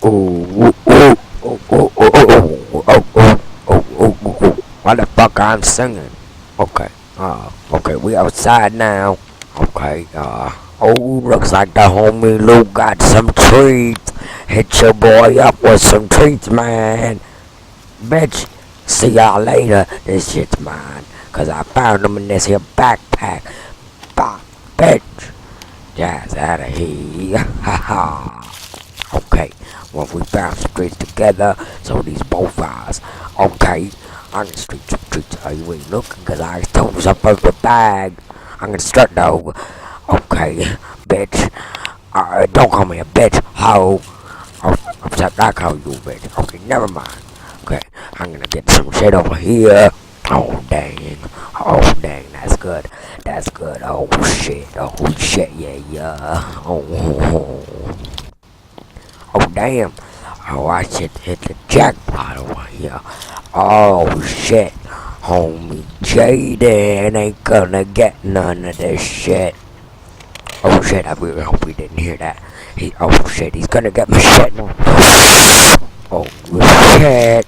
What the fuck I'm singing? Okay, okay, we outside now. Okay, looks like the homie Lou got some treats. Hit your boy up with some treats, man. Bitch, see y'all later. This shit's mine. Cause I found them in this here backpack. Bah, bitch. Jazz out of here. Ha ha. Okay, well we found some treats together, so these both ours. Okay, I'm gonna street some treats. Are you ain't looking? Cause I told you something in the bag. I'm gonna start though. Okay, bitch. Don't call me a bitch, ho. Oh, except I call you a bitch. Okay, never mind. Okay, I'm gonna get some shit over here. Oh dang. Oh dang, that's good. That's good. Oh shit. Oh shit, yeah. Oh damn. Oh, I should hit the jackpot over here. Oh shit. Homie Jaden ain't gonna get none of this shit. Oh shit, I really hope he didn't hear that. Oh shit, he's gonna get my shit now. Oh shit.